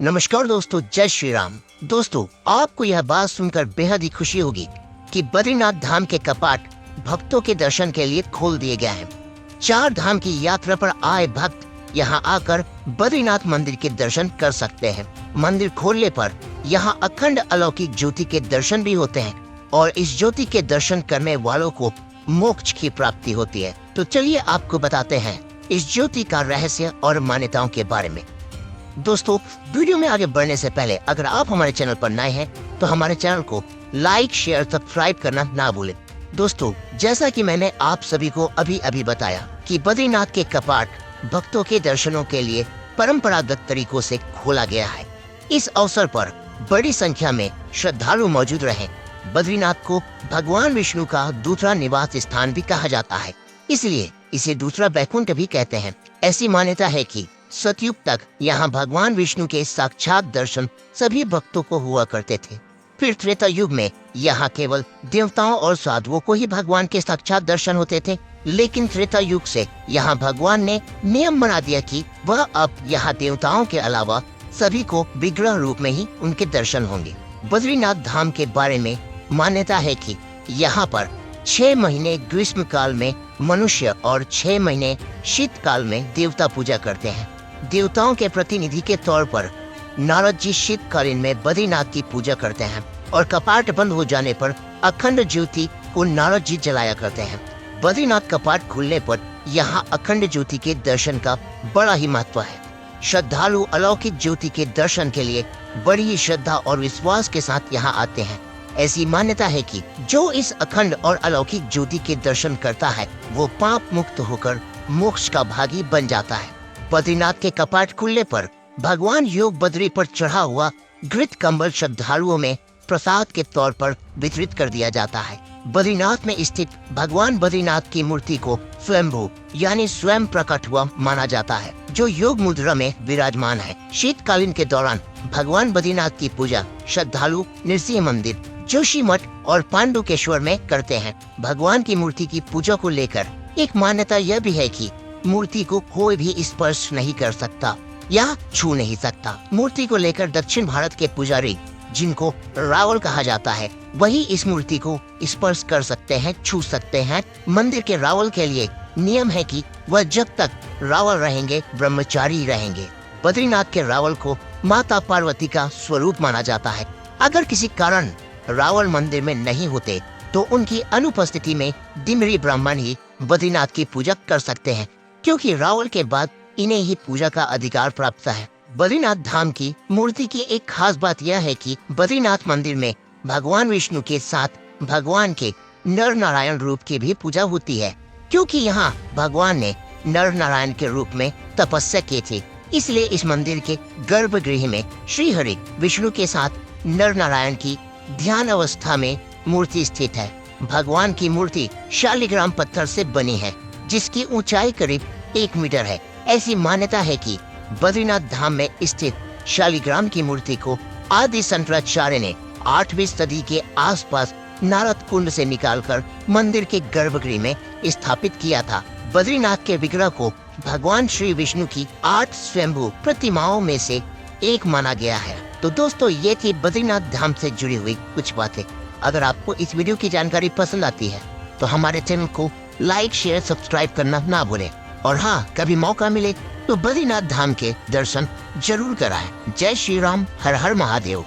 नमस्कार दोस्तों, जय श्री राम। दोस्तों, आपको यह बात सुनकर बेहद ही खुशी होगी कि बद्रीनाथ धाम के कपाट भक्तों के दर्शन के लिए खोल दिए गए हैं। 4 धाम की यात्रा पर आए भक्त यहां आकर बद्रीनाथ मंदिर के दर्शन कर सकते हैं। मंदिर खोलने पर यहां अखंड अलौकिक ज्योति के दर्शन भी होते हैं और इस ज्योति के दर्शन करने वालों को मोक्ष की प्राप्ति होती है। तो चलिए आपको बताते हैं इस ज्योति का रहस्य और मान्यताओं के बारे में। दोस्तों, वीडियो में आगे बढ़ने से पहले अगर आप हमारे चैनल पर नए हैं तो हमारे चैनल को लाइक, शेयर, सब्सक्राइब करना ना भूलें। दोस्तों, जैसा कि मैंने आप सभी को अभी बताया कि बद्रीनाथ के कपाट भक्तों के दर्शनों के लिए परंपरागत तरीकों से खोला गया है। इस अवसर पर बड़ी संख्या में श्रद्धालु मौजूद रहे। बद्रीनाथ को भगवान विष्णु का दूसरा निवास स्थान भी कहा जाता है, इसलिए इसे दूसरा वैकुंठ भी कहते हैं। ऐसी मान्यता है कि सतयुग तक यहाँ भगवान विष्णु के साक्षात दर्शन सभी भक्तों को हुआ करते थे। फिर त्रेता युग में यहाँ केवल देवताओं और साधुओं को ही भगवान के साक्षात दर्शन होते थे, लेकिन त्रेता युग से यहाँ भगवान ने नियम बना दिया कि वह अब यहाँ देवताओं के अलावा सभी को विग्रह रूप में ही उनके दर्शन होंगे। बद्रीनाथ धाम के बारे में मान्यता है कि यहाँ पर 6 महीने ग्रीष्म काल में मनुष्य और 6 महीने शीतकाल में देवता पूजा करते हैं। देवताओं के प्रतिनिधि के तौर पर नारद जी शीतकालीन में बद्रीनाथ की पूजा करते हैं और कपाट बंद हो जाने पर अखंड ज्योति को नारद जी जलाया करते हैं। बद्रीनाथ कपाट खुलने पर यहाँ अखंड ज्योति के दर्शन का बड़ा ही महत्व है। श्रद्धालु अलौकिक ज्योति के दर्शन के लिए बड़ी ही श्रद्धा और विश्वास के साथ यहाँ आते हैं। ऐसी मान्यता है कि जो इस अखंड और अलौकिक ज्योति के दर्शन करता है वो पाप मुक्त होकर मोक्ष का भागी बन जाता है। बद्रीनाथ के कपाट खुलने पर भगवान योग बद्री पर चढ़ा हुआ घृत कंबल श्रद्धालुओं में प्रसाद के तौर पर वितरित कर दिया जाता है। बद्रीनाथ में स्थित भगवान बद्रीनाथ की मूर्ति को स्वयंभू यानी स्वयं प्रकट हुआ माना जाता है, जो योग मुद्रा में विराजमान है। शीतकालीन के दौरान भगवान बद्रीनाथ की पूजा श्रद्धालु नृसिंह मंदिर, जोशीमठ और पांडुकेश्वर में करते हैं। भगवान की मूर्ति की पूजा को लेकर एक मान्यता यह भी है कि मूर्ति को कोई भी स्पर्श नहीं कर सकता या छू नहीं सकता। मूर्ति को लेकर दक्षिण भारत के पुजारी, जिनको रावल कहा जाता है, वही इस मूर्ति को स्पर्श कर सकते हैं, छू सकते हैं। मंदिर के रावल के लिए नियम है कि वह जब तक रावल रहेंगे ब्रह्मचारी रहेंगे। बद्रीनाथ के रावल को माता पार्वती का स्वरूप माना जाता है। अगर किसी कारण रावल मंदिर में नहीं होते तो उनकी अनुपस्थिति में डिमरी ब्राह्मण ही बद्रीनाथ की पूजा कर सकते हैं, क्योंकि रावल के बाद इन्हें ही पूजा का अधिकार प्राप्त है। बद्रीनाथ धाम की मूर्ति की एक खास बात यह है कि बद्रीनाथ मंदिर में भगवान विष्णु के साथ भगवान के नर नारायण रूप की भी पूजा होती है, क्योंकि यहाँ भगवान ने नर नारायण के रूप में तपस्या की थी। इसलिए इस मंदिर के गर्भगृह में श्री हरि विष्णु के साथ नर नारायण की ध्यान अवस्था में मूर्ति स्थित है। भगवान की मूर्ति शालिग्राम पत्थर से बनी है, जिसकी ऊंचाई करीब 1 मीटर है। ऐसी मान्यता है कि बद्रीनाथ धाम में स्थित शालिग्राम की मूर्ति को आदि शंकराचार्य ने 8वीं सदी के आसपास नारद कुंड से निकालकर मंदिर के गर्भगृह में स्थापित किया था। बद्रीनाथ के विग्रह को भगवान श्री विष्णु की 8 स्वयंभू प्रतिमाओं में से एक माना गया है। तो दोस्तों, ये थी बद्रीनाथ धाम से जुड़ी हुई कुछ बातें। अगर आपको इस वीडियो की जानकारी पसंद आती है तो हमारे चैनल को लाइक, शेयर, सब्सक्राइब करना ना भूलें। और हाँ, कभी मौका मिले तो बद्रीनाथ धाम के दर्शन जरूर कराएं। जय श्री राम, हर हर महादेव।